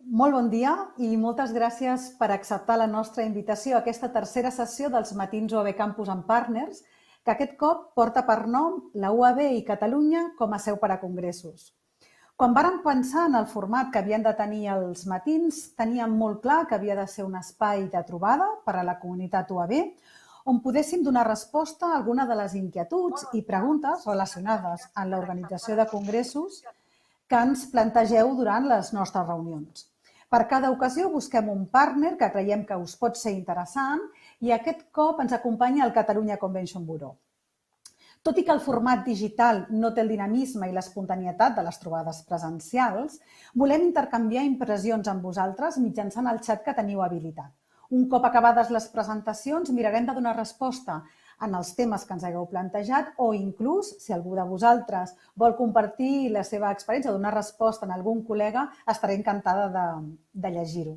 Molt bon dia i moltes gràcies per acceptar la nostra invitació a aquesta tercera sessió dels Matins UAB Campus and Partners, que aquest cop porta per nom la UAB i Catalunya com a seu per a congressos. Quan vàrem pensar en el format que havien de tenir els matins, teníem molt clar que havia de ser un espai de trobada per a la comunitat UAB, on podéssim donar resposta a alguna de les inquietuds i preguntes relacionades amb l'organització de congressos que ens plantegeu durant les nostres reunions. Per cada ocasió busquem un partner que creiem que us pot ser interessant i aquest cop ens acompanya el Catalunya Convention Bureau. Tot i que el format digital no té el dinamisme i l'espontanietat de les trobades presencials, volem intercanviar impressions amb vosaltres mitjançant el xat que teniu habilitat. Un cop acabades les presentacions, mirarem de donar resposta en els temes que ens hagueu plantejat o inclús, si algú de vosaltres vol compartir la seva experiència o donar resposta a algun col·lega, estaré encantada de llegir-ho.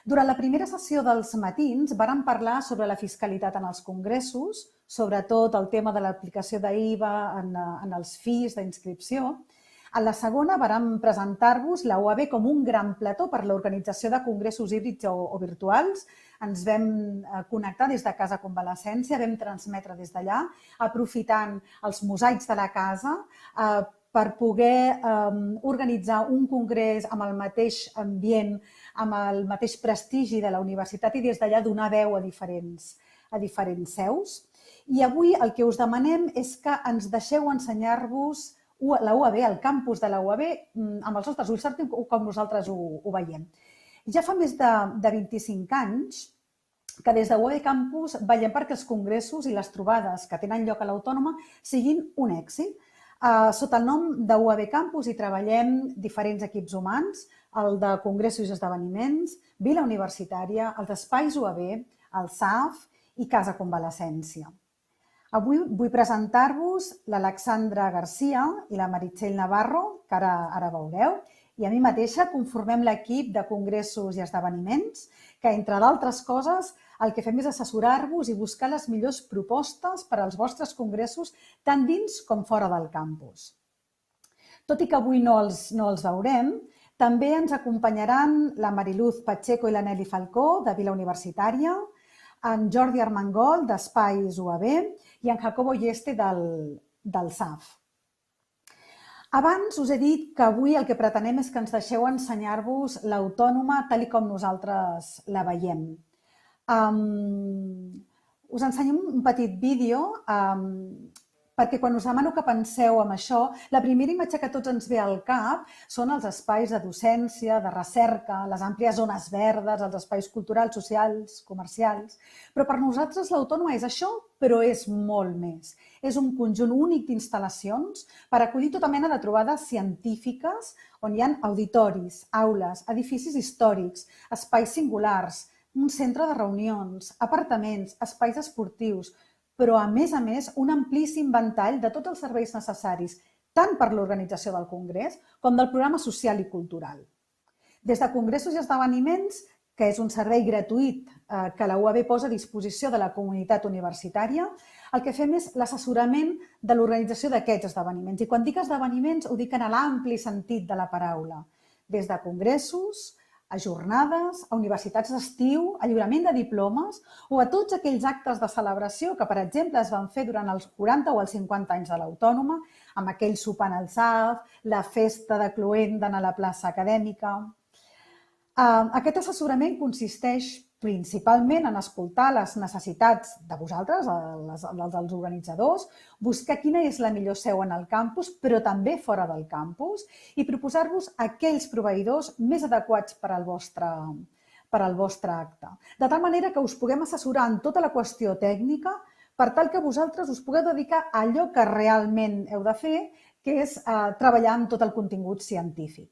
Durant la primera sessió dels matins vàrem parlar sobre la fiscalitat en els congressos, sobretot el tema de l'aplicació d'IVA en els fees d'inscripció. En la segona vàrem presentar-vos la UAB com un gran plató per l'organització de congressos híbrids o virtuals. Ens vam connectar des de Casa Convalescència, vam transmetre des d'allà, aprofitant els mosaics de la casa per poder organitzar un congrés amb el mateix ambient, amb el mateix prestigi de la universitat i des d'allà donar veu a diferents seus. I avui el que us demanem és que ens deixeu ensenyar-vos la UAB, el campus de la UAB, amb els nostres ulls, com nosaltres ho veiem. Ja fa més de 25 anys que des de UAB Campus veiem perquè els congressos i les trobades que tenen lloc a l'Autònoma siguin un èxit. Sota el nom de UAB Campus hi treballem diferents equips humans, el de congressos i esdeveniments, Vila Universitària, els espais UAB, el SAF i Casa Convalescència. Avui vull presentar-vos l'Alexandra Garcia i la Meritxell Navarro, que ara veureu, i a mi mateixa conformem l'equip de congressos i esdeveniments, que, entre d'altres coses, el que fem és assessorar-vos i buscar les millors propostes per als vostres congressos, tant dins com fora del campus. Tot i que avui no els veurem, també ens acompanyaran la Mariluz Pacheco i la Nelly Falcó, de Vila Universitària, en Jordi Armengol, d'Espais UAB, i en Jacobo Yeste, del SAF. Abans us he dit que avui el que pretenem és que ens deixeu ensenyar-vos l'Autònoma tal com nosaltres la veiem. Us ensenyem un petit vídeo perquè quan us demano que penseu en això, la primera imatge que a tots ens ve al cap són els espais de docència, de recerca, les àmplies zones verdes, els espais culturals, socials, comercials. Però per nosaltres l'Autònoma és això, però és molt més. És un conjunt únic d'instal·lacions per acollir tota mena de trobades científiques on hi ha auditoris, aules, edificis històrics, espais singulars, un centre de reunions, apartaments, espais esportius, però, a més, un amplíssim ventall de tots els serveis necessaris, tant per l'organització del congrés com del programa social i cultural. Des de congressos i esdeveniments, que és un servei gratuït que la UAB posa a disposició de la comunitat universitària, el que fem és l'assessorament de l'organització d'aquests esdeveniments. I quan dic esdeveniments, ho dic en l'ampli sentit de la paraula. Des de congressos, a jornades, a universitats d'estiu, a lliurament de diplomes o a tots aquells actes de celebració que, per exemple, es van fer durant els 40 o els 50 anys de l'Autònoma, amb aquell sopar al SAF, la festa de Cloenda a la plaça acadèmica. Aquest assessorament consisteix principalment en escoltar les necessitats de vosaltres, dels organitzadors, buscar quina és la millor seu en el campus, però també fora del campus, i proposar-vos aquells proveïdors més adequats per al vostre acte. De tal manera que us puguem assessorar en tota la qüestió tècnica per tal que vosaltres us pugueu dedicar a allò que realment heu de fer, que és treballar amb tot el contingut científic.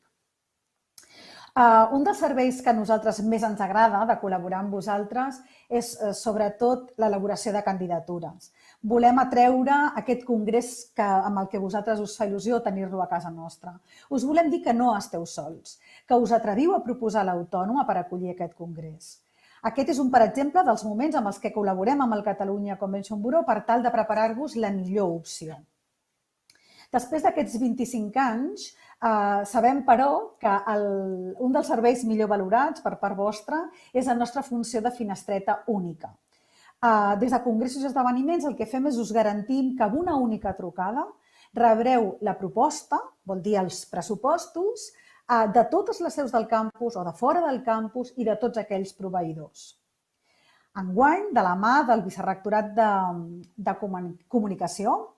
Un dels serveis que a nosaltres més ens agrada de col·laborar amb vosaltres és sobretot l'elaboració de candidatures. Volem atreure aquest congrés amb el que vosaltres us fa il·lusió tenir-lo a casa nostra. Us volem dir que no esteu sols, que us atreviu a proposar l'Autònoma per acollir aquest congrés. Aquest és un, per exemple, dels moments amb els que col·laborem amb el Catalunya Convention Bureau per tal de preparar-vos la millor opció. Després d'aquests 25 anys, Sabem, però, que un dels serveis millor valorats per part vostra és la nostra funció de finestreta única. Des de congressos i esdeveniments el que fem és us garantim que amb una única trucada rebreu la proposta, vol dir els pressupostos, de totes les seus del campus o de fora del campus i de tots aquells proveïdors. Enguany, de la mà del Vicerrectorat de Comunicació,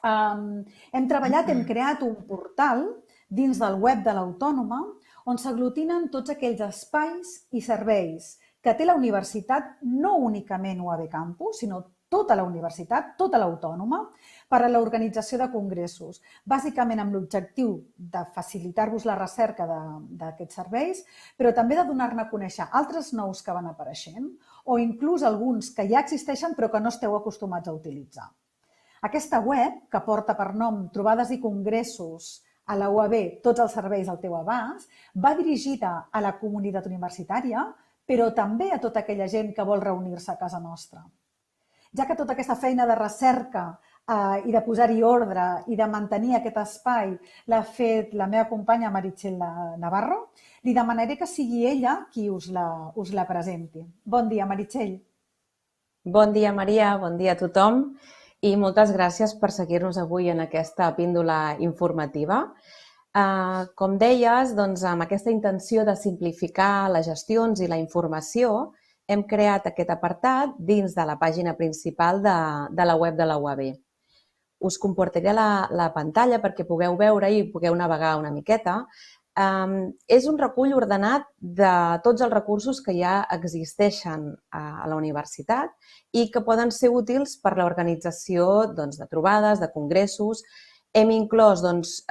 hem treballat, hem creat un portal dins del web de l'Autònoma on s'aglutinen tots aquells espais i serveis que té la universitat, no únicament UAB Campus, sinó tota la universitat, tota l'Autònoma, per a l'organització de congressos, bàsicament amb l'objectiu de facilitar-vos la recerca d'aquests serveis, però també de donar-ne a conèixer altres nous que van apareixent o inclús alguns que ja existeixen però que no esteu acostumats a utilitzar. Aquesta web, que porta per nom Trobades i Congressos a la UAB, tots els serveis al teu abast, va dirigida a la comunitat universitària, però també a tota aquella gent que vol reunir-se a casa nostra. Ja que tota aquesta feina de recerca i de posar-hi ordre i de mantenir aquest espai l'ha fet la meva companya Meritxell Navarro, li demanaré que sigui ella qui us la presenti. Bon dia, Meritxell. Bon dia, Maria, bon dia a tothom i moltes gràcies per seguir-nos avui en aquesta píndola informativa. Com deies, doncs, amb aquesta intenció de simplificar les gestions i la informació, hem creat aquest apartat dins de la pàgina principal de la web de la UAB. Us compartiré la pantalla perquè pugueu veure i pugueu navegar una miqueta. És un recull ordenat de tots els recursos que ja existeixen a la universitat i que poden ser útils per a l'organització de trobades, de congressos. Hem inclòs els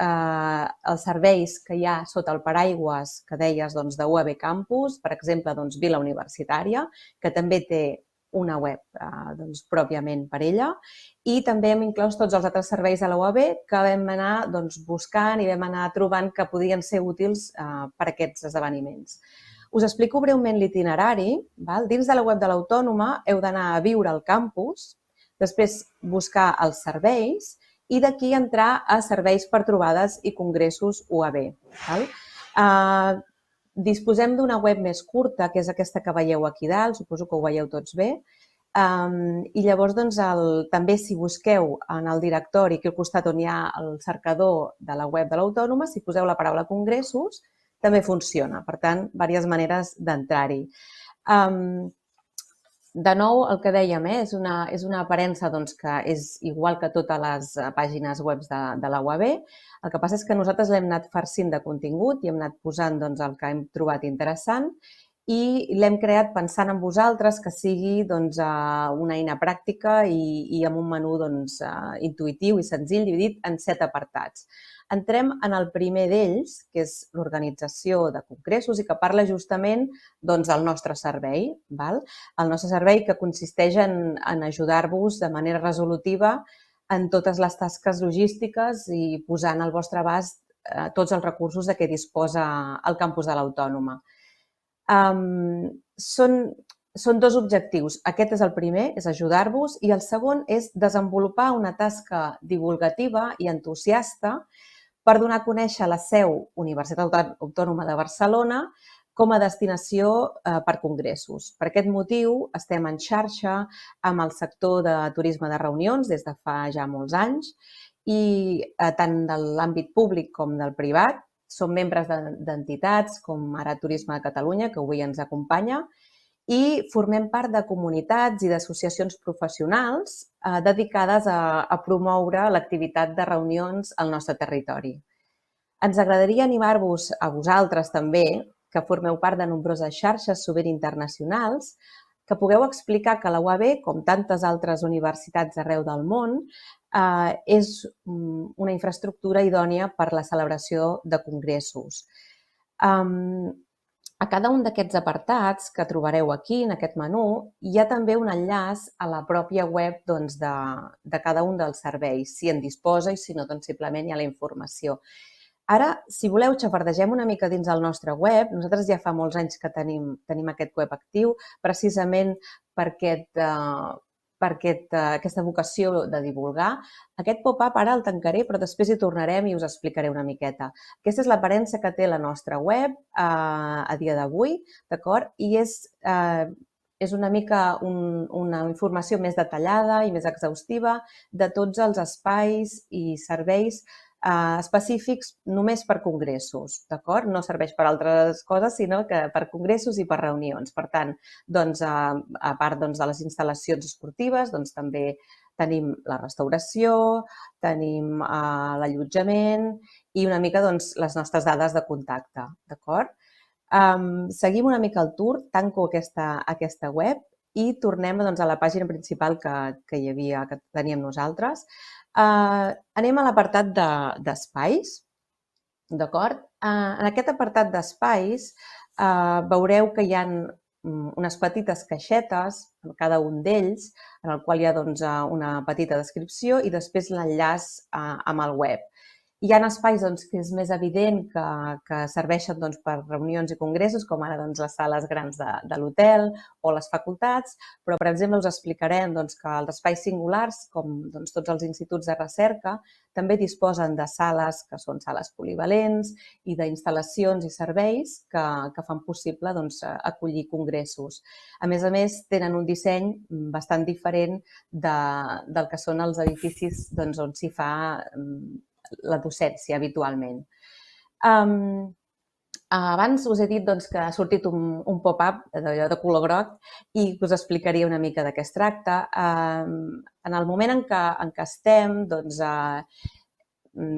serveis que hi ha sota el paraigües que deies de UAB Campus, per exemple, Vila Universitària, que també té una web pròpiament per ella, i també hem inclòs tots els altres serveis de la UAB que vam anar buscant i vam anar trobant que podien ser útils per a aquests esdeveniments. Us explico breument l'itinerari. Dins de la web de l'Autònoma heu d'anar a viure al campus, després buscar els serveis i d'aquí entrar a serveis per trobades i congressos UAB. Disposem d'una web més curta, que és aquesta que veieu aquí dalt, suposo que ho veieu tots bé, i llavors també si busqueu en el directori aquí al costat on hi ha el cercador de la web de l'Autònoma, si poseu la paraula congressos, també funciona. Per tant, diverses maneres d'entrar-hi. De nou, el que dèiem, és una aparença que és igual que totes les pàgines web de la UAB. El que passa és que nosaltres l'hem anat farcint de contingut i hem anat posant el que hem trobat interessant i l'hem creat pensant en vosaltres que sigui una eina pràctica i amb un menú intuïtiu i senzill, dividit en 7 apartats. Entrem en el primer d'ells, que és l'organització de congressos i que parla justament del nostre servei. El nostre servei que consisteix en ajudar-vos de manera resolutiva en totes les tasques logístiques i posant al vostre abast tots els recursos de què disposa el campus de l'Autònoma. Són 2 objectius. Aquest és el primer, és ajudar-vos, i el segon és desenvolupar una tasca divulgativa i entusiasta per donar a conèixer la seu Universitat Autònoma de Barcelona com a destinació per congressos. Per aquest motiu estem en xarxa amb el sector de turisme de reunions des de fa ja molts anys i tant de l'àmbit públic com del privat. Som membres d'entitats com ara Turisme de Catalunya, que avui ens acompanya, i formem part de comunitats i d'associacions professionals dedicades a promoure l'activitat de reunions al nostre territori. Ens agradaria animar-vos a vosaltres també, que formeu part de nombroses xarxes sovint internacionals, que pugueu explicar que la UAB, com tantes altres universitats arreu del món, és una infraestructura idònia per a la celebració de congressos. A cada un d'aquests apartats que trobareu aquí, en aquest menú, hi ha també un enllaç a la pròpia web de cada un dels serveis, si en disposa i si no, simplement hi ha la informació. Ara, si voleu, xafardegem una mica dins el nostre web. Nosaltres ja fa molts anys que tenim aquest web actiu, precisament per aquest per aquesta vocació de divulgar. Aquest pop-up ara el tancaré, però després hi tornarem i us explicaré una miqueta. Aquesta és l'aparença que té la nostra web a dia d'avui, d'acord? I és una mica una informació més detallada i més exhaustiva de tots els espais i serveis específics només per congressos, d'acord? No serveix per altres coses, sinó que per congressos i per reunions. Per tant, doncs, a part de les instal·lacions esportives, doncs, també tenim la restauració, tenim l'allotjament i una mica les nostres dades de contacte, d'acord? Seguim una mica el tour, tanco aquesta web i tornem a la pàgina principal que teníem nosaltres. Anem a l'apartat d'espais, d'acord? En aquest apartat d'espais veureu que hi ha unes petites caixetes en cada un d'ells, en el qual hi ha una petita descripció i després l'enllaç amb el web. Hi ha espais que és més evident que serveixen per reunions i congressos, com ara les sales grans de l'hotel o les facultats, però, per exemple, us explicarem que els espais singulars, com tots els instituts de recerca, també disposen de sales que són sales polivalents i d'instal·lacions i serveis que fan possible acollir congressos. A més, tenen un disseny bastant diferent del que són els edificis on s'hi fa la docència habitualment. Abans us he dit que ha sortit un pop-up de color groc i us explicaria una mica de què es tracta. En el moment en què estem,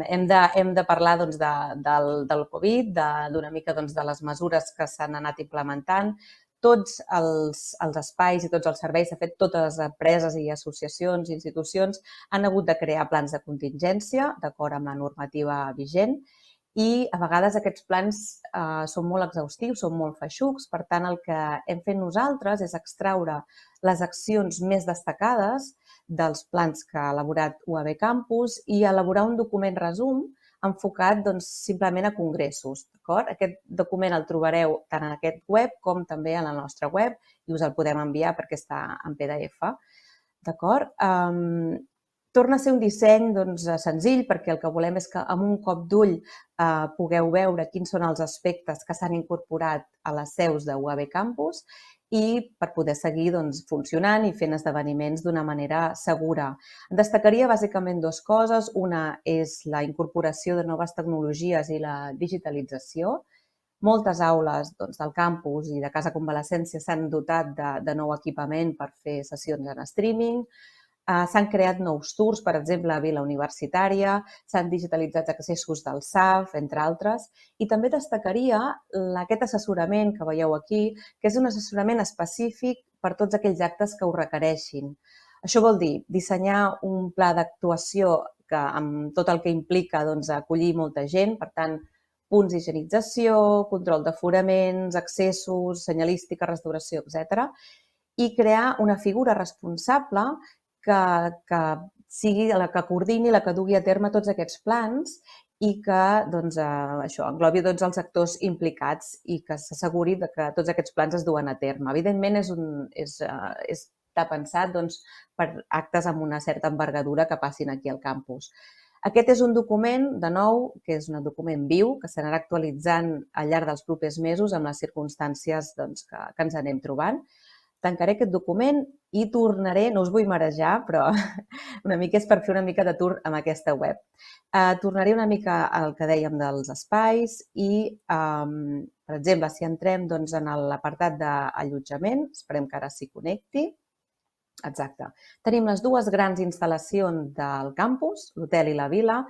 hem de parlar del Covid, d'una mica de les mesures que s'han anat implementant. Tots els espais i tots els serveis, de fet, totes les empreses i associacions i institucions han hagut de crear plans de contingència d'acord amb la normativa vigent i a vegades aquests plans són molt exhaustius, són molt feixucs. Per tant, el que hem fet nosaltres és extraure les accions més destacades dels plans que ha elaborat UAB Campus i elaborar un document resum enfocat simplement a congressos. Aquest document el trobareu tant en aquest web com també a la nostra web i us el podem enviar perquè està en PDF. Torna a ser un disseny senzill perquè el que volem és que amb un cop d'ull pugueu veure quins són els aspectes que s'han incorporat a les seus de UAB Campus i per poder seguir funcionant i fent esdeveniments d'una manera segura. En destacaria bàsicament dues coses. Una és la incorporació de noves tecnologies i la digitalització. Moltes aules del campus i de Casa Convalescència s'han dotat de nou equipament per fer sessions en streaming. S'han creat nous tours, per exemple, a Vila Universitària, s'han digitalitzat accessos del SAF, entre altres, i també destacaria aquest assessorament que veieu aquí, que és un assessorament específic per tots aquells actes que ho requereixin. Això vol dir dissenyar un pla d'actuació amb tot el que implica acollir molta gent, per tant, punts d'higienització, control d'aforaments, accessos, senyalística, restauració, etc. I crear una figura responsable que sigui la que coordini, la que dugui a terme tots aquests plans i que englobi tots els actors implicats i que s'asseguri que tots aquests plans es duen a terme. Evidentment, està pensat per actes amb una certa envergadura que passin aquí al campus. Aquest és un document, de nou, que és un document viu, que s'anirà actualitzant al llarg dels propers mesos amb les circumstàncies que ens anem trobant. Tancaré aquest document i tornaré, no us vull marejar, però una mica és per fer una mica de tour amb aquesta web. Tornaré una mica al que dèiem dels espais i, per exemple, si entrem en l'apartat d'allotjament, esperem que ara s'hi connecti. Exacte. Tenim les dues grans instal·lacions del campus, l'hotel i la vila.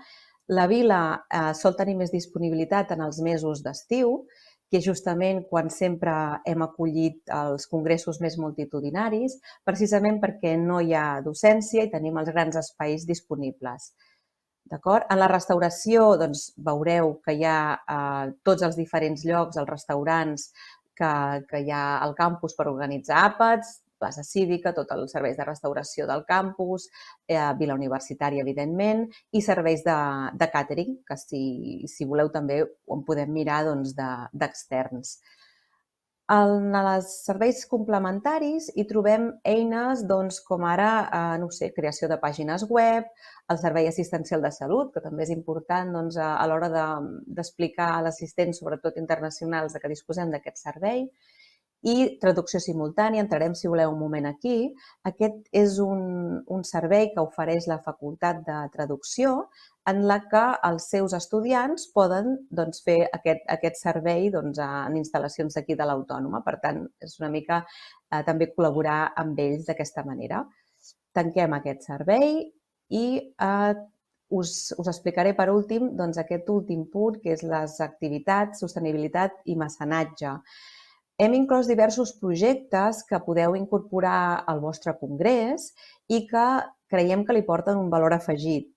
La vila sol tenir més disponibilitat en els mesos d'estiu, que és justament quan sempre hem acollit els congressos més multitudinaris, precisament perquè no hi ha docència i tenim els grans espais disponibles. En la restauració veureu que hi ha tots els diferents llocs, els restaurants que hi ha al campus per organitzar àpats, plaça cívica, tots els serveis de restauració del campus, Vila Universitària, evidentment, i serveis de càtering, que si voleu també ho podem mirar d'externs. En els serveis complementaris hi trobem eines com ara, creació de pàgines web, el servei assistencial de salut, que també és important a l'hora d'explicar a l'assistent, sobretot internacionals, que disposem d'aquest servei, i traducció simultània, entrarem, si voleu, un moment aquí. Aquest és un servei que ofereix la Facultat de Traducció, en la que els seus estudiants poden fer aquest servei en instal·lacions d'aquí de l'Autònoma. Per tant, és una mica també col·laborar amb ells d'aquesta manera. Tanquem aquest servei i us explicaré per últim aquest últim punt, que és les activitats, sostenibilitat i mecenatge. Hem inclòs diversos projectes que podeu incorporar al vostre congrés i que creiem que li porten un valor afegit.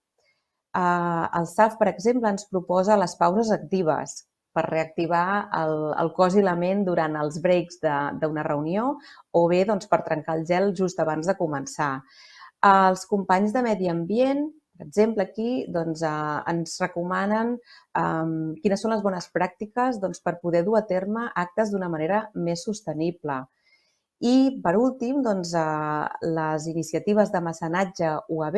El SAF, per exemple, ens proposa les pauses actives per reactivar el cos i la ment durant els breaks d'una reunió o bé per trencar el gel just abans de començar. Els companys de Medi Ambient, per exemple, aquí ens recomanen quines són les bones pràctiques per poder dur a terme actes d'una manera més sostenible. I, per últim, les iniciatives de mecenatge UAB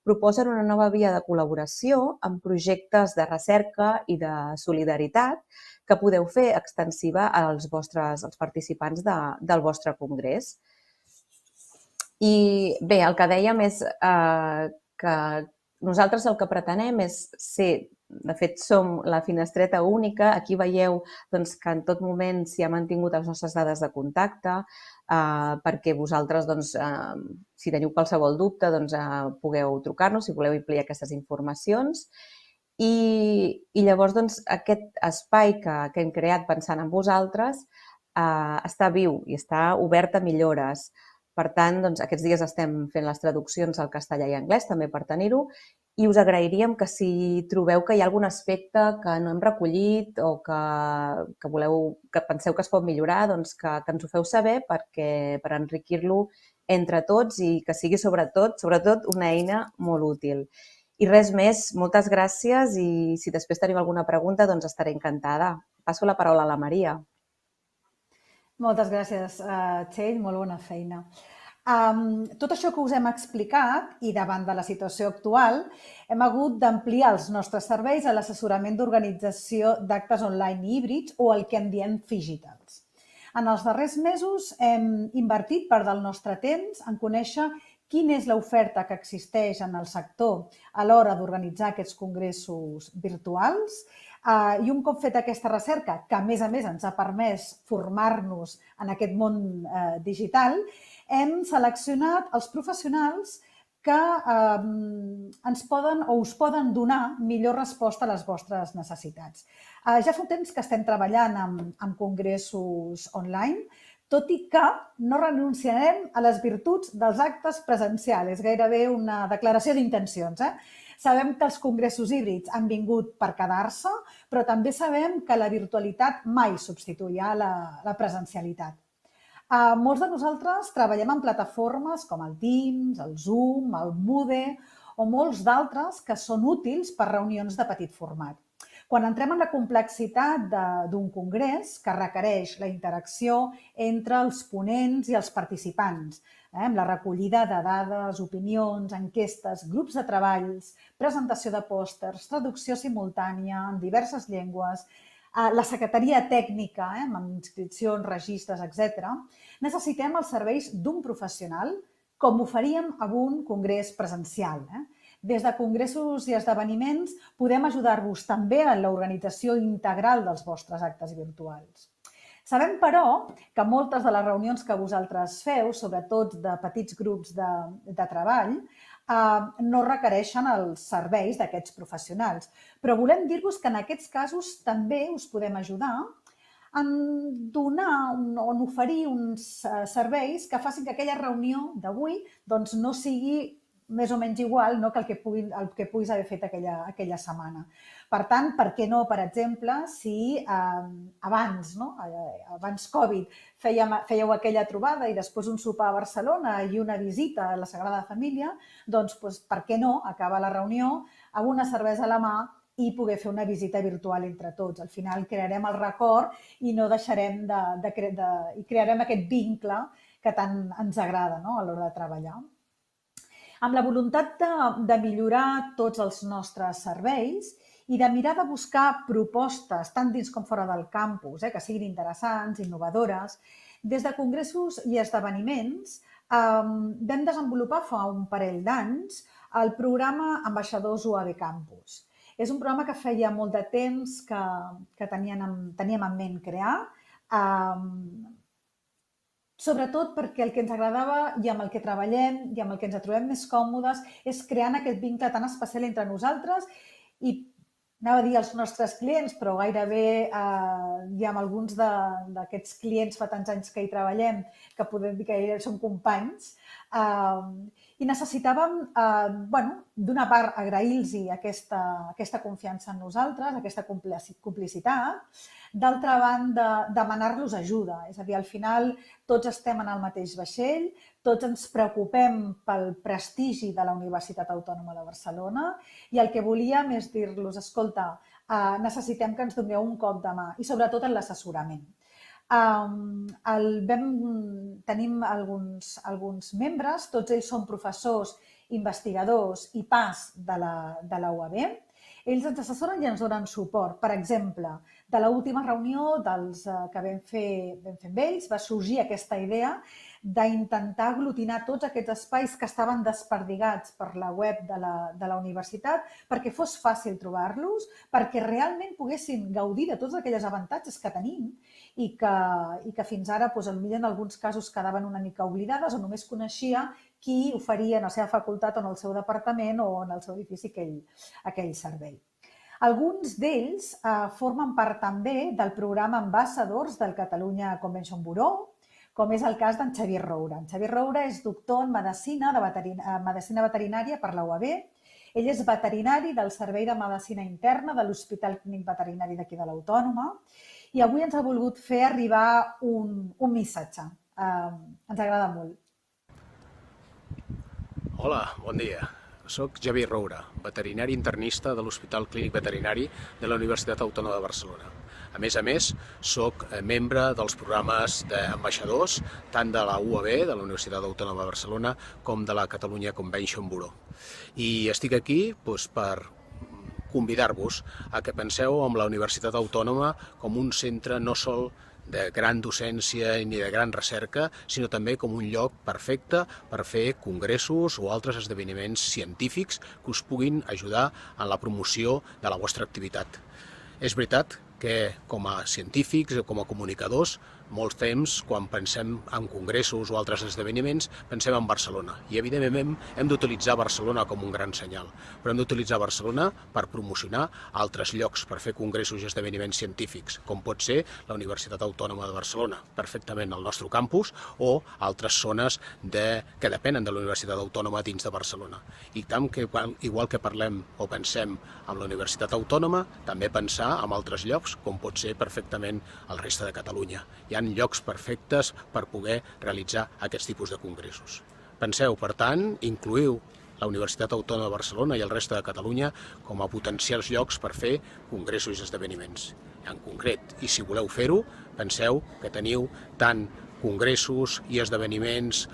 proposen una nova via de col·laboració amb projectes de recerca i de solidaritat que podeu fer extensiva als participants del vostre congrés. I bé, el que dèiem és que nosaltres el que pretenem és ser, de fet, som la finestreta única. Aquí veieu que en tot moment s'hi ha mantingut les nostres dades de contacte perquè vosaltres, si teniu qualsevol dubte, pugueu trucar-nos si voleu ampliar aquestes informacions. I llavors aquest espai que hem creat pensant en vosaltres està viu i està obert a millores. Per tant, aquests dies estem fent les traduccions al castellà i anglès, també per tenir-ho, i us agrairíem que si trobeu que hi ha algun aspecte que no hem recollit o que penseu que es pot millorar, que ens ho feu saber per enriquir-lo entre tots i que sigui sobretot una eina molt útil. I res més, moltes gràcies i si després teniu alguna pregunta estaré encantada. Passo la paraula a la Maria. Moltes gràcies, Txell, molt bona feina. Tot això que us hem explicat i davant de la situació actual, hem hagut d'ampliar els nostres serveis a l'assessorament d'organització d'actes online i híbrids o el que en diem digitals. En els darrers mesos hem invertit part del nostre temps en conèixer quina és l'oferta que existeix en el sector a l'hora d'organitzar aquests congressos virtuals. I un cop fet aquesta recerca, que a més ens ha permès formar-nos en aquest món digital, hem seleccionat els professionals que ens poden o us poden donar millor resposta a les vostres necessitats. Ja fa un temps que estem treballant amb congressos online, tot i que no renunciarem a les virtuts dels actes presencials. És gairebé una declaració d'intencions. Sabem que els congressos híbrids han vingut per quedar-se, però també sabem que la virtualitat mai substituirà la presencialitat. Molts de nosaltres treballem en plataformes com el Teams, el Zoom, el Moodle o molts d'altres que són útils per reunions de petit format. Quan entrem en la complexitat d'un congrés que requereix la interacció entre els ponents i els participants, amb la recollida de dades, opinions, enquestes, grups de treballs, presentació de pòsters, traducció simultània en diverses llengües, la secretaria tècnica, amb inscripcions, registres, etc., necessitem els serveis d'un professional com ho faríem a un congrés presencial. Des de congressos i esdeveniments podem ajudar-vos també en l'organització integral dels vostres actes virtuals. Sabem, però, que moltes de les reunions que vosaltres feu, sobretot de petits grups de treball, no requereixen els serveis d'aquests professionals. Però volem dir-vos que en aquests casos també us podem ajudar en donar o en oferir uns serveis que facin que aquella reunió d'avui no sigui més o menys igual que el que puguis haver fet aquella setmana. Per tant, per què no, per exemple, si abans Covid, fèieu aquella trobada i després un sopar a Barcelona i una visita a la Sagrada Família, doncs per què no acabar la reunió amb una cervesa a la mà i poder fer una visita virtual entre tots. Al final crearem el record i no deixarem i crearem aquest vincle que tant ens agrada, no?, a l'hora de treballar. Amb la voluntat de millorar tots els nostres serveis i de mirar de buscar propostes, tant dins com fora del campus, que siguin interessants, innovadores, des de congressos i esdeveniments vam desenvolupar fa un parell d'anys el programa Ambaixadors UAB Campus. És un programa que feia molt de temps que teníem en ment crear, sobretot perquè el que ens agradava i amb el que treballem i amb el que ens trobem més còmodes és creant aquest vincle tan especial entre nosaltres i, anava a dir els nostres clients, però gairebé hi ha alguns d'aquests clients fa tants anys que hi treballem que podem dir que són companys, i necessitàvem, d'una part, agrair-los aquesta confiança en nosaltres, aquesta complicitat, d'altra banda, demanar-los ajuda. És a dir, al final tots estem en el mateix vaixell, tots ens preocupem pel prestigi de la Universitat Autònoma de Barcelona i el que volíem és dir-los, escolta, necessitem que ens doneu un cop de mà i sobretot en l'assessorament. Tenim alguns membres, tots ells són professors, investigadors i PAs de la UAB. Ells ens assessoren i ens donen suport. Per exemple, de l'última reunió que vam fer amb ells va sorgir aquesta idea d'intentar aglutinar tots aquests espais que estaven desperdigats per la web de la universitat perquè fos fàcil trobar-los, perquè realment poguessin gaudir de tots aquells avantatges que tenim i que fins ara, potser en alguns casos, quedaven una mica oblidades o només coneixia qui oferia en la seva facultat o en el seu departament o en el seu edifici aquell servei. Alguns d'ells formen part també del programa Ambassadors del Catalunya Convention Bureau, com és el cas d'en Xavier Roura. En Xavier Roura és doctor en Medicina Veterinària per la UAB. Ell és veterinari del Servei de Medicina Interna de l'Hospital Clínic Veterinari d'aquí de l'Autònoma i avui ens ha volgut fer arribar un missatge. Ens agrada molt. Hola, bon dia. Soc Xavier Roura, veterinari internista de l'Hospital Clínic Veterinari de la Universitat Autònoma de Barcelona. A més, soc membre dels programes d'ambaixadors tant de la UAB, de la Universitat Autònoma de Barcelona, com de la Catalunya Convention Bureau. I estic aquí per convidar-vos a que penseu en la Universitat Autònoma com un centre no sol de gran docència ni de gran recerca, sinó també com un lloc perfecte per fer congressos o altres esdeveniments científics que us puguin ajudar en la promoció de la vostra activitat. És veritat que com a científics o com a comunicadors, molts temps, quan pensem en congressos o altres esdeveniments, pensem en Barcelona. I, evidentment, hem d'utilitzar Barcelona com un gran senyal. Però hem d'utilitzar Barcelona per promocionar altres llocs, per fer congressos i esdeveniments científics, com pot ser la Universitat Autònoma de Barcelona, perfectament el nostre campus, o altres zones que depenen de la Universitat Autònoma dins de Barcelona. I tant que, igual que parlem o pensem en la Universitat Autònoma, també pensar en altres llocs, com pot ser perfectament el reste de Catalunya. Hi ha llocs perfectes per poder realitzar aquests tipus de congressos. Penseu, per tant, incloïu la Universitat Autònoma de Barcelona i el reste de Catalunya com a potencials llocs per fer congressos i esdeveniments. En concret, i si voleu fer-ho, penseu que teniu tant congressos i esdeveniments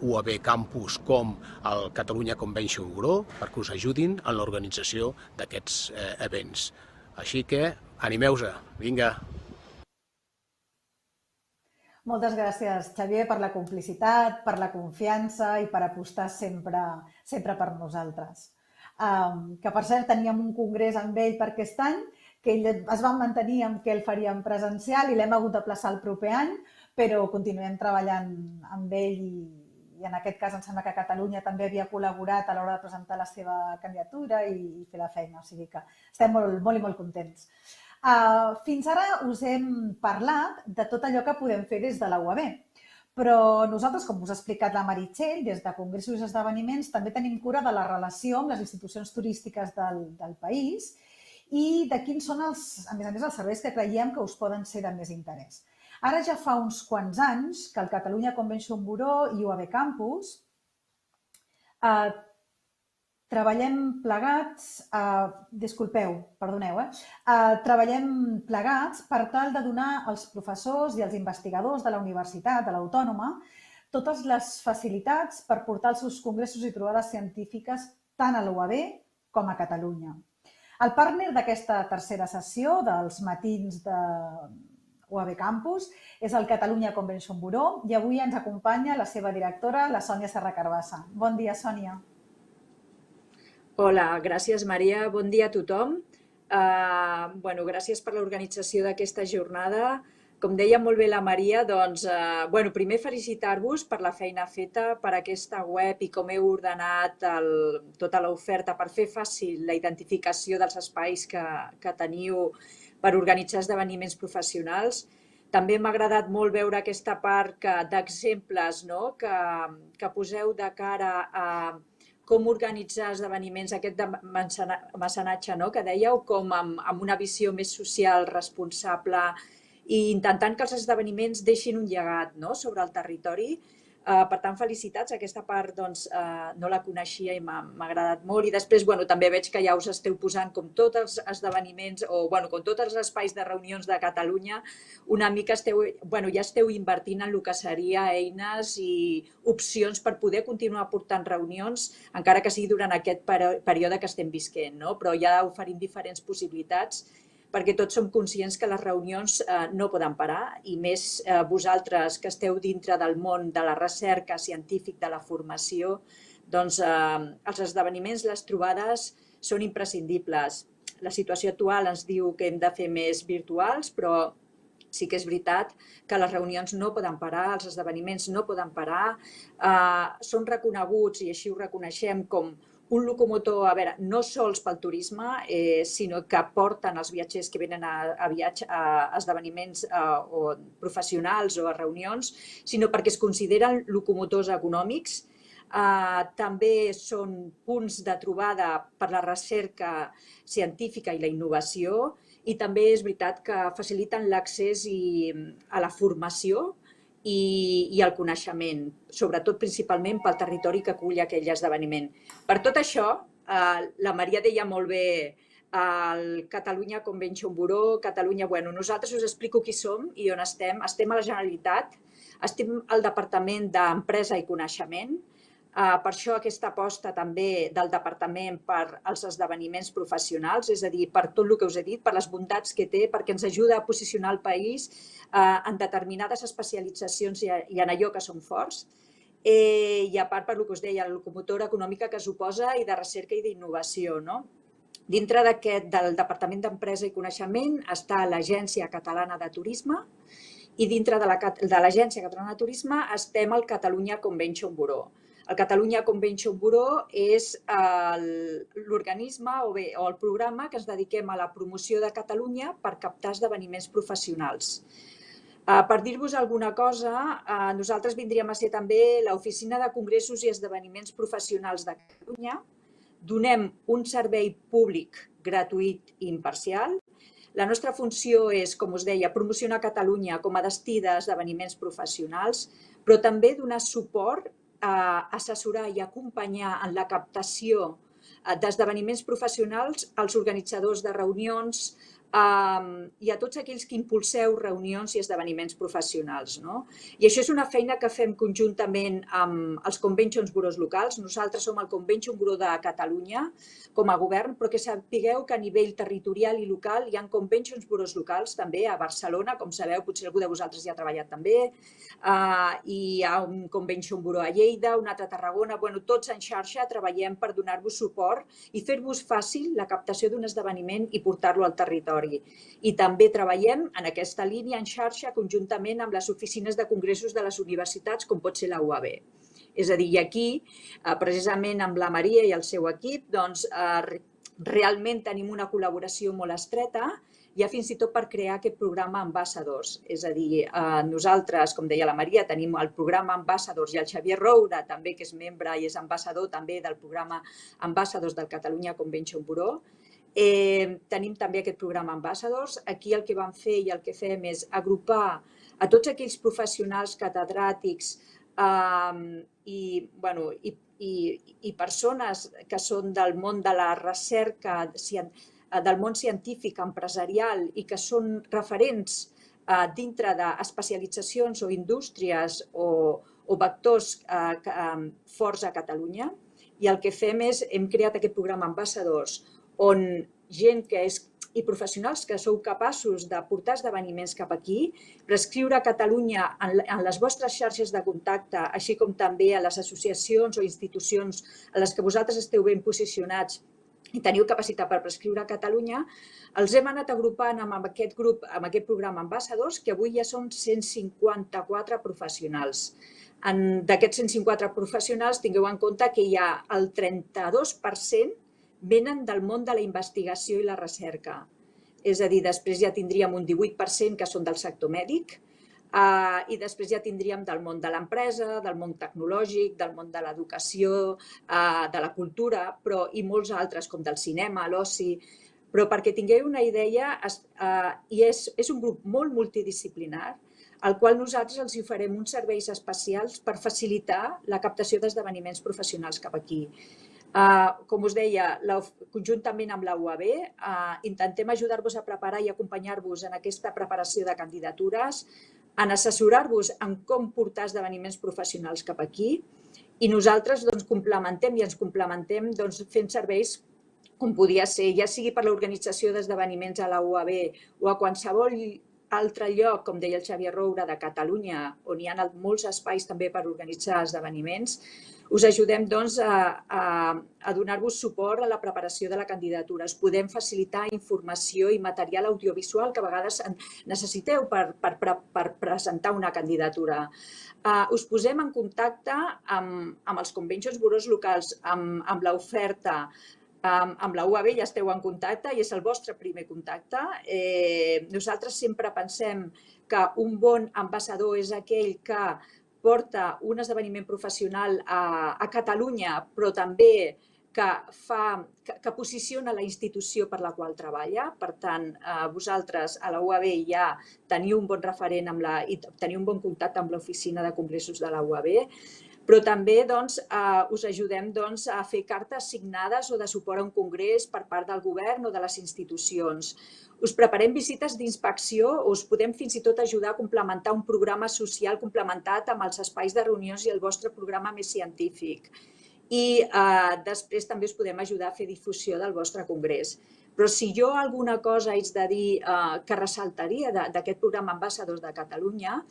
UAB Campus com el Catalunya Convention Bureau perquè us ajudin en l'organització d'aquests events. Així que animeu-se, vinga! Moltes gràcies, Xavier, per la complicitat, per la confiança i per apostar sempre per nosaltres. Que, per cert, teníem un congrés amb ell per aquest any, que ell es va mantenir amb que el faríem presencial i l'hem hagut de plaçar el proper any, però continuem treballant amb ell i en aquest cas em sembla que Catalunya també havia col·laborat a l'hora de presentar la seva candidatura i fer la feina, o sigui que estem molt i molt contents. Fins ara us hem parlat de tot allò que podem fer des de la UAB, però nosaltres, com us ha explicat la Meritxell, des de congressos i esdeveniments també tenim cura de la relació amb les institucions turístiques del país i de quins són, a més, els serveis que creiem que us poden ser de més interès. Ara ja fa uns quants anys que el Catalunya Convention Bureau i UAB Campus Treballem plegats, treballem plegats per tal de donar als professors i als investigadors de la universitat, de l'Autònoma, totes les facilitats per portar els seus congressos i trobades científiques tant a la UAB com a Catalunya. El partner d'aquesta tercera sessió dels matins de UAB Campus és el Catalunya Convention Bureau i avui ens acompanya la seva directora, la Sònia Serra Carbassa. Bon dia, Sònia. Hola, gràcies Maria, bon dia a tothom. Gràcies per l'organització d'aquesta jornada. Com deia molt bé la Maria, primer felicitar-vos per la feina feta per aquesta web i com heu ordenat tota l'oferta per fer fàcil la identificació dels espais que teniu per organitzar esdeveniments professionals. També m'ha agradat molt veure aquesta part d'exemples que poseu de cara a com organitzar esdeveniments, aquest de mecenatge que dèieu, com amb una visió més social, responsable i intentant que els esdeveniments deixin un llegat sobre el territori. Per tant, felicitats. Aquesta part no la coneixia i m'ha agradat molt. I després també veig que ja us esteu posant, com tots els esdeveniments o com tots els espais de reunions de Catalunya, una mica ja esteu invertint en el que seria eines i opcions per poder continuar portant reunions, encara que sigui durant aquest període que estem visquent, però ja oferim diferents possibilitats perquè tots som conscients que les reunions no poden parar i més vosaltres que esteu dintre del món de la recerca científica, de la formació, els esdeveniments, les trobades són imprescindibles. La situació actual ens diu que hem de fer més virtuals, però sí que és veritat que les reunions no poden parar, els esdeveniments no poden parar, són reconeguts i així ho reconeixem com un locomotor, no sols pel turisme, sinó que porten els viatgers que venen a esdeveniments professionals o a reunions, sinó perquè es consideren locomotors econòmics. També són punts de trobada per la recerca científica i la innovació i també és veritat que faciliten l'accés a la formació i el coneixement, sobretot principalment pel territori que acull aquell esdeveniment. Per tot això, la Maria deia molt bé el Catalunya Convention Bureau, nosaltres us explico qui som i on estem. Estem a la Generalitat, estem al Departament d'Empresa i Coneixement. Per això aquesta aposta també del Departament per als esdeveniments professionals, és a dir, per tot el que us he dit, per les bondats que té, perquè ens ajuda a posicionar el país en determinades especialitzacions i en allò que som forts. I a part, per el que us deia, la locomotora econòmica que suposa i de recerca i d'innovació. Dintre del Departament d'Empresa i Coneixement està l'Agència Catalana de Turisme i dintre de l'Agència Catalana de Turisme estem al Catalunya Convention Bureau. El Catalunya Convention Bureau és l'organisme o el programa que ens dediquem a la promoció de Catalunya per captar esdeveniments professionals. Per dir-vos alguna cosa, nosaltres vindríem a ser també l'Oficina de Congressos i Esdeveniments Professionals de Catalunya. Donem un servei públic gratuït i imparcial. La nostra funció és, com us deia, promocionar Catalunya com a destí d'esdeveniments professionals, però també donar suport, assessorar i acompanyar en la captació d'esdeveniments professionals als organitzadors de reunions i a tots aquells que impulseu reunions i esdeveniments professionals. I això és una feina que fem conjuntament amb els Conventions Bureaus locals. Nosaltres som el Convention Bureau de Catalunya com a govern, però que sapigueu que a nivell territorial i local hi ha Conventions Bureaus locals també a Barcelona, com sabeu, potser algú de vosaltres hi ha treballat també, hi ha un Convention Bureau a Lleida, un altre a Tarragona, tots en xarxa treballem per donar-vos suport i fer-vos fàcil la captació d'un esdeveniment i portar-lo al territori. I també treballem en aquesta línia en xarxa conjuntament amb les oficines de congressos de les universitats, com pot ser la UAB. És a dir, i aquí, precisament amb la Maria i el seu equip, realment tenim una col·laboració molt estreta, ja fins i tot per crear aquest programa Ambassadors. És a dir, nosaltres, com deia la Maria, tenim el programa Ambassadors i el Xavier Roura, també, que és membre i és ambassador també del programa Ambassadors del Catalunya Convention Bureau. Tenim també aquest programa Ambassadors. Aquí el que vam fer i el que fem és agrupar a tots aquells professionals catedràtics i i persones que són del món de la recerca, del món científic, empresarial i que són referents dintre d'especialitzacions o indústries o vectors forts a Catalunya. I el que fem és, hem creat aquest programa Ambassadors, on gent que és i professionals que sou capaços de portar esdeveniments cap aquí, prescriure a Catalunya en les vostres xarxes de contacte, així com també a les associacions o institucions a les que vosaltres esteu ben posicionats i teniu capacitat per prescriure a Catalunya, els hem anat agrupant amb aquest grup, amb aquest programa Ambassadors, que avui ja són 154 professionals. D'aquests 154 professionals, tingueu en compte que hi ha el 32% venen del món de la investigació i la recerca. És a dir, després ja tindríem un 18% que són del sector mèdic i després ja tindríem del món de l'empresa, del món tecnològic, del món de l'educació, de la cultura i molts altres, com del cinema, l'oci. Però perquè tingueu una idea, és un grup molt multidisciplinar al qual nosaltres els oferim uns serveis especials per facilitar la captació d'esdeveniments professionals cap aquí. Com us deia, conjuntament amb la UAB, intentem ajudar-vos a preparar i acompanyar-vos en aquesta preparació de candidatures, en assessorar-vos en com portar esdeveniments professionals cap aquí i nosaltres complementem i ens complementem fent serveis com podia ser, ja sigui per l'organització d'esdeveniments a la UAB o a qualsevol altre lloc, com deia el Xavier Roura, de Catalunya, on hi ha molts espais també per organitzar esdeveniments. Us ajudem a donar-vos suport a la preparació de la candidatura. Us podem facilitar informació i material audiovisual que a vegades necessiteu per presentar una candidatura. Us posem en contacte amb els conventions bureaus locals, amb l'oferta, amb la UAB ja esteu en contacte i és el vostre primer contacte. Nosaltres sempre pensem que un bon ambaixador és aquell que porta un esdeveniment professional a Catalunya, però també que posiciona la institució per la qual treballa. Per tant, vosaltres a la UAB ja teniu un bon referent i teniu un bon contacte amb l'oficina de congressos de la UAB, però també us ajudem a fer cartes signades o de suport a un congrés per part del govern o de les institucions. Us preparem visites d'inspecció o us podem fins i tot ajudar a complementar un programa social complementat amb els espais de reunions i el vostre programa més científic. I després també us podem ajudar a fer difusió del vostre congrés. Però si jo alguna cosa haig de dir que ressaltaria d'aquest programa Ambassadors de Catalunya,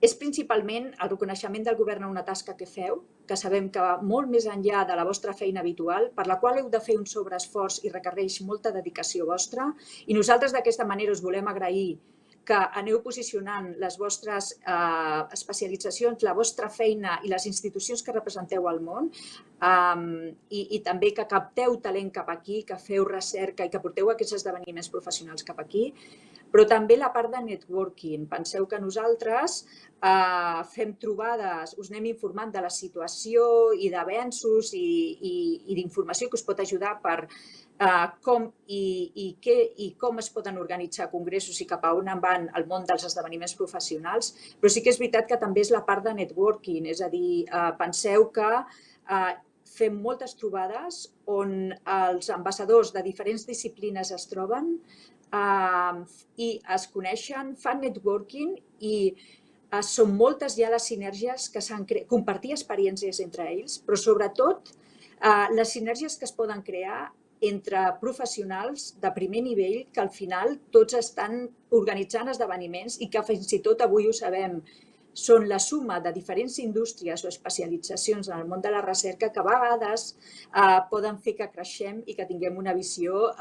és principalment el reconeixement del govern a una tasca que feu, que sabem que va molt més enllà de la vostra feina habitual, per la qual heu de fer un sobreesforç i requereix molta dedicació vostra. I nosaltres d'aquesta manera us volem agrair que aneu posicionant les vostres especialitzacions, la vostra feina i les institucions que representeu al món i també que capteu talent cap aquí, que feu recerca i que porteu aquests esdeveniments professionals cap aquí, però també la part de networking. Penseu que nosaltres fem trobades, us anem informant de la situació i d'avenços i d'informació que us pot ajudar per com es poden organitzar congressos i cap a on van el món dels esdeveniments professionals, però sí que és veritat que també és la part de networking, és a dir, penseu que fem moltes trobades on els ambaixadors de diferents disciplines es troben i es coneixen, fan networking i són moltes ja les sinergies que s'han creat, compartir experiències entre ells, però sobretot les sinergies que es poden crear entre professionals de primer nivell que al final tots estan organitzant esdeveniments i que fins i tot avui ho sabem, són la suma de diferents indústries o especialitzacions en el món de la recerca que a vegades poden fer que creixem i que tinguem una visió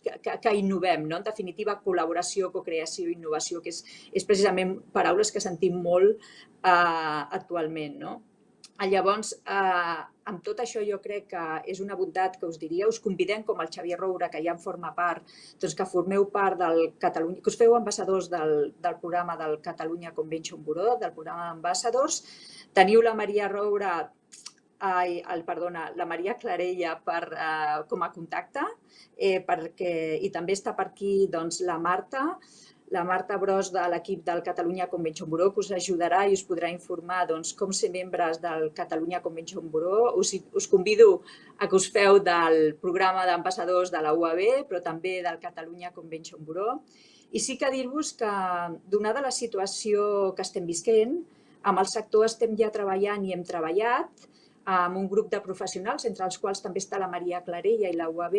que innovem. En definitiva, col·laboració, cocreació i innovació, que és precisament paraules que sentim molt actualment. Llavors, amb tot això jo crec que és una bondat que us diria. Us convidem, com el Xavier Roura, que ja en forma part, que formeu part del Catalunya, que us feu ambaixadors del programa del Catalunya Convention Bureau, del programa d'Ambassadors. Teniu la Maria Roura, la Maria Clarella com a contacte i també està per aquí la Marta. la Marta Bros de l'equip del Catalunya Convention Bureau, que us ajudarà i us podrà informar com ser membres del Catalunya Convention Bureau. Us convido a que us feu del programa d'ambaixadors de la UAB, però també del Catalunya Convention Bureau. I sí que dir-vos que, donada la situació que estem visquent, amb el sector estem ja treballant i hem treballat amb un grup de professionals, entre els quals també està la Maria Clarella i la UAB,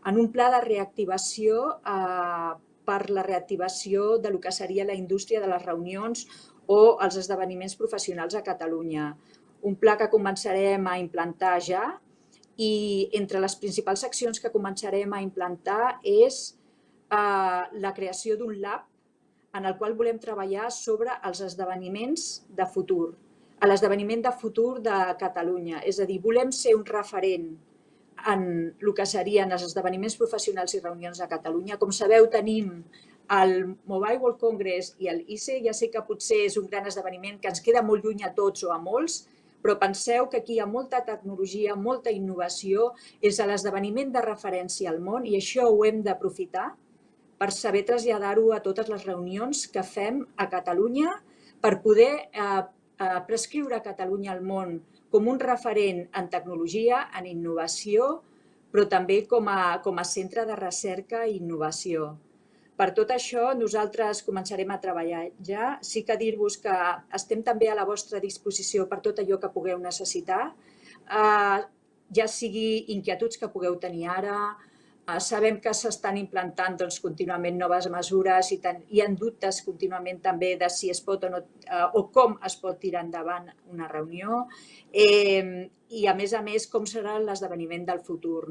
en un pla de reactivació per la reactivació de lo que seria la indústria de les reunions o els esdeveniments professionals a Catalunya. Un pla que començarem a implantar ja i entre les principals accions que començarem a implantar és la creació d'un lab en el qual volem treballar sobre els esdeveniments de futur, l'esdeveniment de futur de Catalunya. És a dir, volem ser un referent en el que serien els esdeveniments professionals i reunions a Catalunya. Com sabeu, tenim el Mobile World Congress i l'ICE. Ja sé que potser és un gran esdeveniment que ens queda molt lluny a tots o a molts, però penseu que aquí hi ha molta tecnologia, molta innovació, és l'esdeveniment de referència al món i això ho hem d'aprofitar per saber traslladar-ho a totes les reunions que fem a Catalunya per poder prescriure Catalunya al món com un referent en tecnologia, en innovació, però també com a centre de recerca i innovació. Per tot això, nosaltres començarem a treballar ja. Sí que dir-vos que estem també a la vostra disposició per tot allò que pugueu necessitar, ja sigui inquietuds que pugueu tenir ara. Sabem que s'estan implantant contínuament noves mesures i hi ha dubtes contínuament també de si es pot o no, o com es pot tirar endavant una reunió i, a més, com serà l'esdeveniment del futur.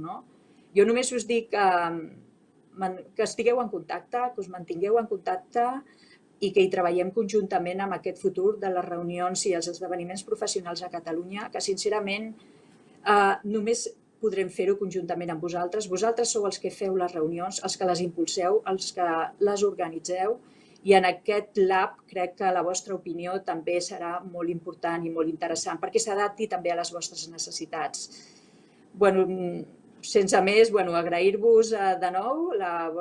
Jo només us dic que estigueu en contacte, que us mantingueu en contacte i que hi treballem conjuntament amb aquest futur de les reunions i els esdeveniments professionals a Catalunya, que sincerament només podrem fer-ho conjuntament amb vosaltres. Vosaltres sou els que feu les reunions, els que les impulseu, els que les organitzeu i en aquest lab crec que la vostra opinió també serà molt important i molt interessant perquè s'adapti també a les vostres necessitats. Sense més, agrair-vos de nou el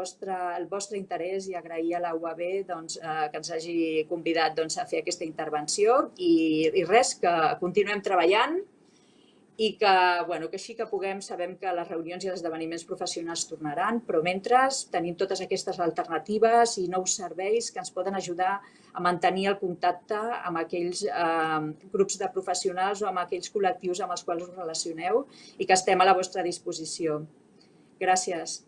vostre interès i agrair a la UAB que ens hagi convidat a fer aquesta intervenció i res, que continuem treballant i que així que puguem sabem que les reunions i els esdeveniments professionals tornaran, però mentre tenim totes aquestes alternatives i nous serveis que ens poden ajudar a mantenir el contacte amb aquells grups de professionals o amb aquells col·lectius amb els quals us relacioneu i que estem a la vostra disposició. Gràcies.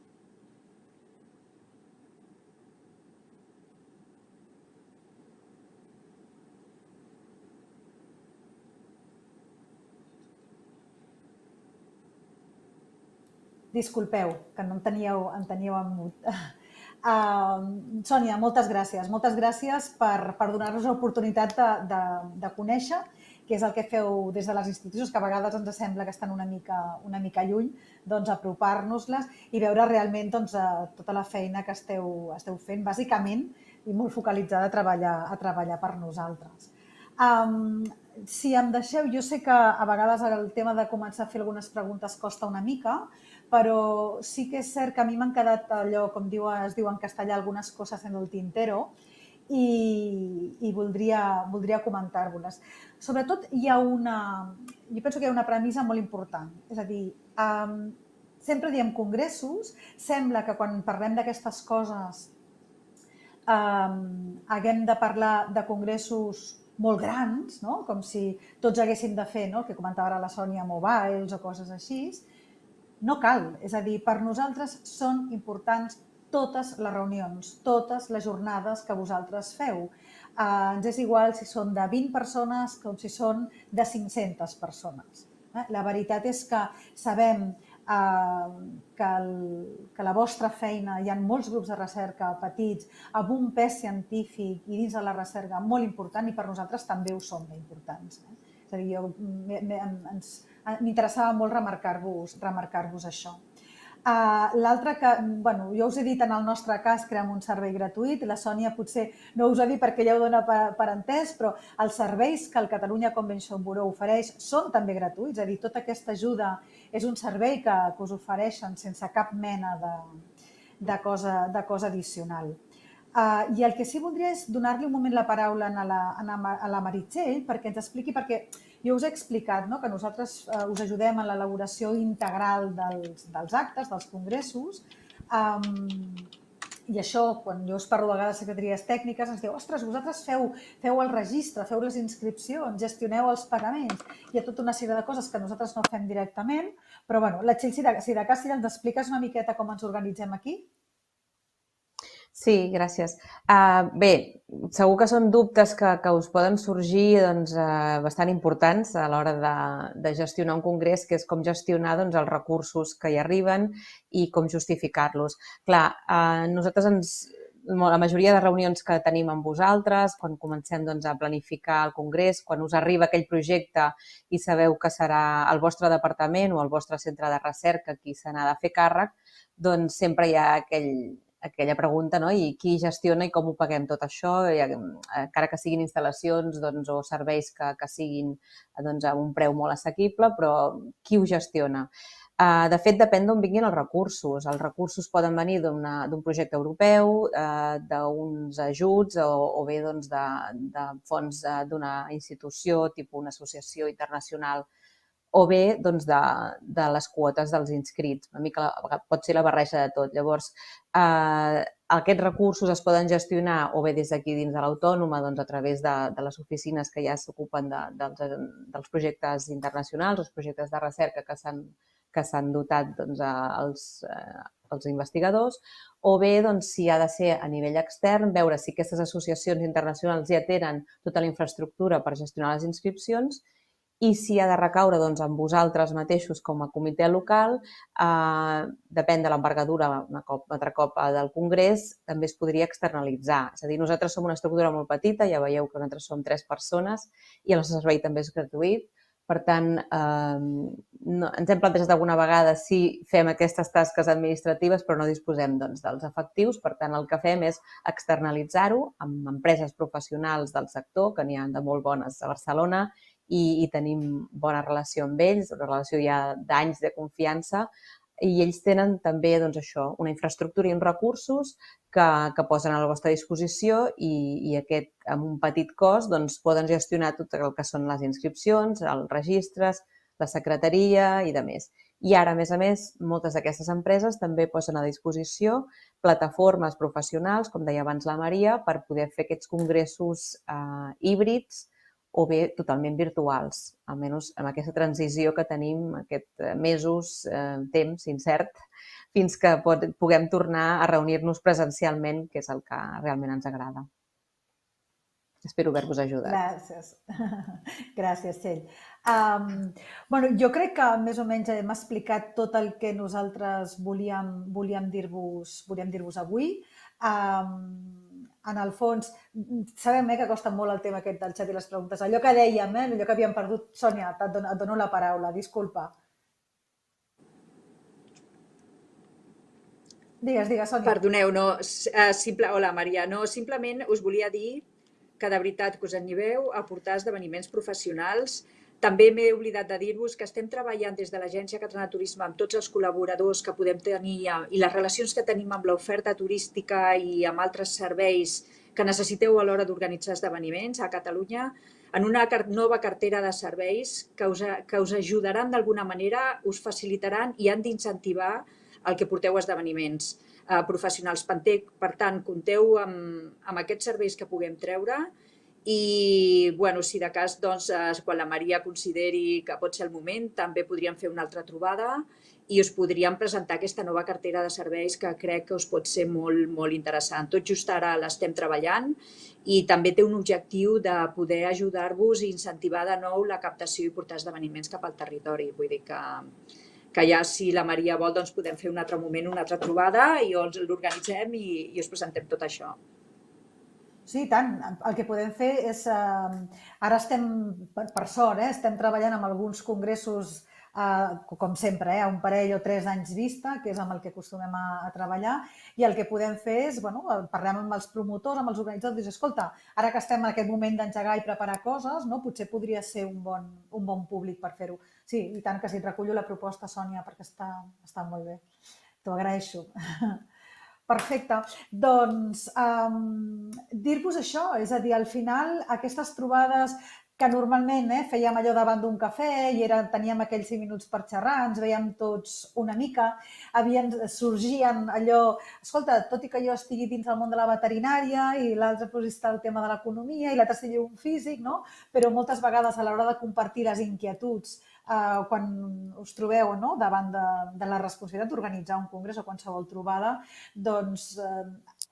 Disculpeu, que no em teníeu en mut. Sònia, moltes gràcies. Moltes gràcies per donar-nos l'oportunitat de conèixer què és el que feu des de les institucions, que a vegades ens sembla que estan una mica lluny, apropar-nos-les i veure realment tota la feina que esteu fent, bàsicament, i molt focalitzada a treballar per nosaltres. Si em deixeu, jo sé que a vegades el tema de començar a fer algunes preguntes costa una mica, però sí que és cert que a mi m'han quedat allò, com es diu en castellà, algunes coses en el tintero i voldria comentar-vos-les. Sobretot jo penso que hi ha una premissa molt important, és a dir, sempre diem congressos, sembla que quan parlem d'aquestes coses haguem de parlar de congressos molt grans, com si tots haguéssim de fer, el que comentava ara la Sònia, mobiles o coses així. No cal, és a dir, per nosaltres són importants totes les reunions, totes les jornades que vosaltres feu. Ens és igual si són de 20 persones com si són de 500 persones. La veritat és que sabem que la vostra feina, hi ha molts grups de recerca petits, amb un pes científic i dins de la recerca molt important i per nosaltres també ho són d'importants. És a dir, m'interessava molt remarcar-vos això. L'altre que, jo us he dit en el nostre cas creem un servei gratuït, la Sònia potser no us ha dit perquè ja ho dona per entès, però els serveis que el Catalunya Convention Bureau ofereix són també gratuïts, és a dir, tota aquesta ajuda és un servei que us ofereixen sense cap mena de cosa addicional. I el que sí voldria és donar-li un moment la paraula a la Meritxell perquè ens expliqui, perquè jo us he explicat, no?, que nosaltres us ajudem en l'elaboració integral dels actes, dels congressos, i això, quan jo us parlo a vegades de secretaries tècniques, ens diu, ostres, vosaltres feu el registre, feu les inscripcions, gestioneu els pagaments, hi ha tota una sèrie de coses que nosaltres no fem directament, però bueno, la Txell, si de cas, si ens expliques una miqueta com ens organitzem aquí. Sí, gràcies. Bé, segur que són dubtes que us poden sorgir bastant importants a l'hora de gestionar un congrés, que és com gestionar els recursos que hi arriben i com justificar-los. Clar, nosaltres la majoria de reunions que tenim amb vosaltres, quan comencem a planificar el congrés, quan us arriba aquell projecte i sabeu que serà el vostre departament o el vostre centre de recerca qui se n'ha de fer càrrec, doncs sempre hi ha aquella pregunta, no? I qui gestiona i com ho paguem tot això, encara que siguin instal·lacions o serveis que siguin a un preu molt assequible, però qui ho gestiona? De fet, depèn d'on vinguin els recursos. Els recursos poden venir d'un projecte europeu, d'uns ajuts o bé de fons d'una institució, tipus una associació internacional, o bé de les quotes dels inscrits. Una mica pot ser la barreja de tot. Llavors, aquests recursos es poden gestionar o bé des d'aquí dins de l'Autònoma a través de les oficines que ja s'ocupen dels projectes internacionals, els projectes de recerca que s'han dotat als investigadors, o bé, si ha de ser a nivell extern, veure si aquestes associacions internacionals ja tenen tota la infraestructura per gestionar les inscripcions i si ha de recaure en vosaltres mateixos com a comitè local, depèn de l'envergadura un altre cop del congrés, també es podria externalitzar. És a dir, nosaltres som una estructura molt petita, ja veieu que nosaltres som 3 persones i el nostre servei també és gratuït. Per tant, ens hem plantejat alguna vegada si fem aquestes tasques administratives però no disposem dels efectius. Per tant, el que fem és externalitzar-ho amb empreses professionals del sector, que n'hi ha de molt bones a Barcelona, i tenim bona relació amb ells, una relació ja d'anys de confiança, i ells tenen també una infraestructura i uns recursos que posen a la vostra disposició i amb un petit cost poden gestionar tot el que són les inscripcions, els registres, la secretaria i de més. I ara, a més, moltes d'aquestes empreses també posen a disposició plataformes professionals, com deia abans la Maria, per poder fer aquests congressos híbrids o bé totalment virtuals, almenys amb aquesta transició que tenim, aquests mesos, temps incert, fins que puguem tornar a reunir-nos presencialment, que és el que realment ens agrada. Espero haver-vos ajudat. Gràcies. Gràcies, Txell. Jo crec que més o menys hem explicat tot el que nosaltres volíem dir-vos avui. En el fons, sabem que costa molt el tema aquest del xat i les preguntes. Allò que dèiem, allò que havíem perdut. Sònia, et dono la paraula, disculpa. Digues, Sònia. Perdoneu, no, hola Maria, no, simplement us volia dir que de veritat que us animeu a portar esdeveniments professionals. També m'he oblidat de dir-vos que estem treballant des de l'Agència Catalana de Turisme amb tots els col·laboradors que podem tenir i les relacions que tenim amb l'oferta turística i amb altres serveis que necessiteu a l'hora d'organitzar esdeveniments a Catalunya, en una nova cartera de serveis que us ajudaran d'alguna manera, us facilitaran i han d'incentivar el que porteu a esdeveniments professionals. Per tant, compteu amb aquests serveis que puguem treure i, si de cas, quan la Maria consideri que pot ser el moment, també podríem fer una altra trobada i us podríem presentar aquesta nova cartera de serveis que crec que us pot ser molt, molt interessant. Tot just ara l'estem treballant i també té un objectiu de poder ajudar-vos i incentivar de nou la captació i portar esdeveniments cap al territori. Vull dir que ja, si la Maria vol, podem fer un altre moment, una altra trobada i l'organitzem i us presentem tot això. Sí, tant. El que podem fer és... Ara estem, per sort, estem treballant amb alguns congressos, com sempre, a un parell o 3 anys vista, que és amb el que acostumem a treballar, i el que podem fer és, parlem amb els promotors, amb els organitzadors, i dir, escolta, ara que estem en aquest moment d'engegar i preparar coses, potser podria ser un bon públic per fer-ho. Sí, i tant que sí, et recullo la proposta, Sònia, perquè està molt bé. T'ho agraeixo. Perfecte. Doncs dir-vos això, és a dir, al final aquestes trobades que normalment fèiem allò davant d'un cafè i teníem aquells 5 minuts per xerrar, ens veiem tots una mica, sorgien allò, escolta, tot i que jo estigui dins del món de la veterinària i l'altre està el tema de l'economia i l'altre sigui un físic, no? Però moltes vegades a l'hora de compartir les inquietuds quan us trobeu davant de la responsabilitat d'organitzar un congrés o qualsevol trobada, doncs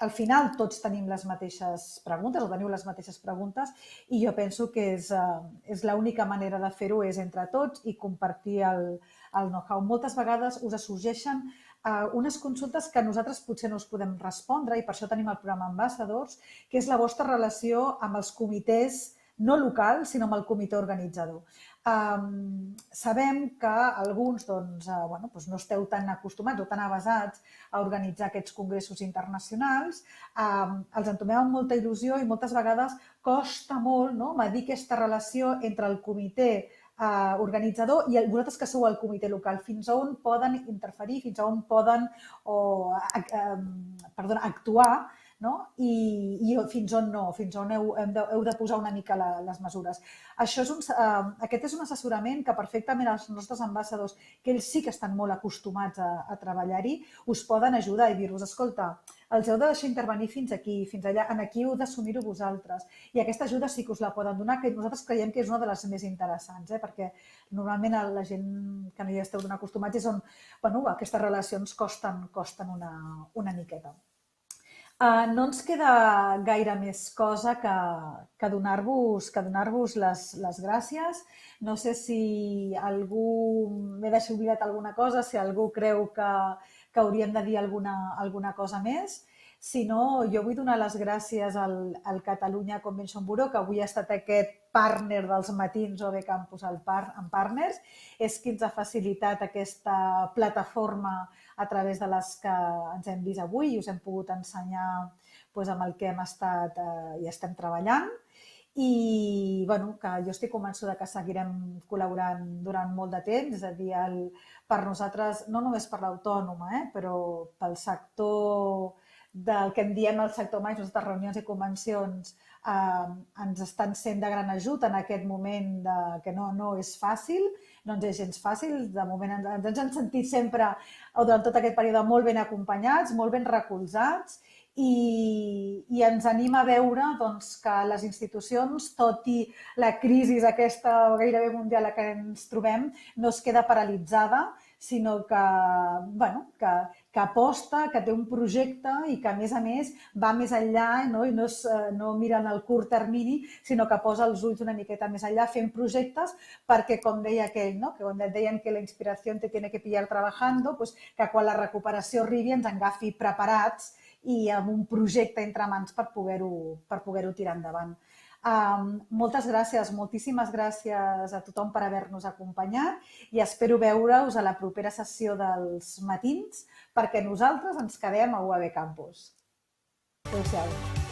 al final tots tenim les mateixes preguntes o teniu les mateixes preguntes i jo penso que és l'única manera de fer-ho és entre tots i compartir el know-how. Moltes vegades us sorgeixen unes consultes que nosaltres potser no us podem respondre i per això tenim el programa Ambassadors, que és la vostra relació amb els comitès no local, sinó amb el comitè organitzador. Sabem que alguns no esteu tan acostumats o tan avasats a organitzar aquests congressos internacionals, els entomeu amb molta il·lusió i moltes vegades costa molt medir aquesta relació entre el comitè organitzador i vosaltres que sou el comitè local, fins a on poden interferir, fins a on poden actuar, no? I fins on no, fins on heu de posar una mica les mesures. Aquest és un assessorament que perfectament els nostres ambaixadors, que ells sí que estan molt acostumats a treballar-hi, us poden ajudar i dir-vos, escolta, els heu de deixar intervenir fins aquí, fins allà, en aquí heu d'assumir-ho vosaltres. I aquesta ajuda sí que us la poden donar, que nosaltres creiem que és una de les més interessants, perquè normalment la gent que no hi esteu tan acostumats és on aquestes relacions costen una miqueta. No ens queda gaire més cosa que donar-vos les gràcies. No sé si m'he deixat oblidat alguna cosa, si algú creu que hauríem de dir alguna cosa més. Si no, jo vull donar les gràcies al Catalunya Convention Bureau, que avui ha estat aquest partner dels matins OB Campus en Partners. És qui ens ha facilitat aquesta plataforma a través de les que ens hem vist avui i us hem pogut ensenyar amb el que hem estat i estem treballant. I que jo estic convençuda que seguirem col·laborant durant molt de temps, és a dir, per nosaltres, no només per l'autònoma, però pel sector del que en diem el sector mai, les nostres reunions i convencions ens estan sent de gran ajut en aquest moment que no és fàcil, no ens és gens fàcil. De moment ens hem sentit sempre, durant tot aquest període, molt ben acompanyats, molt ben recolzats i ens anima a veure que les institucions, tot i la crisi aquesta gairebé mundial a què ens trobem, no es queda paralitzada, sinó que aposta, que té un projecte i que, a més, va més enllà i no mira en el curt termini, sinó que posa els ulls una miqueta més enllà fent projectes perquè, com deia aquell, que quan deien que la inspiració te tiene que pillar trabajando, que quan la recuperació arribi ens agafi preparats i amb un projecte entre mans per poder-ho tirar endavant. Moltes gràcies, moltíssimes gràcies a tothom per haver-nos acompanyat i espero veure-us a la propera sessió dels matins perquè nosaltres ens quedem a UAB Campus. Adéu-siau.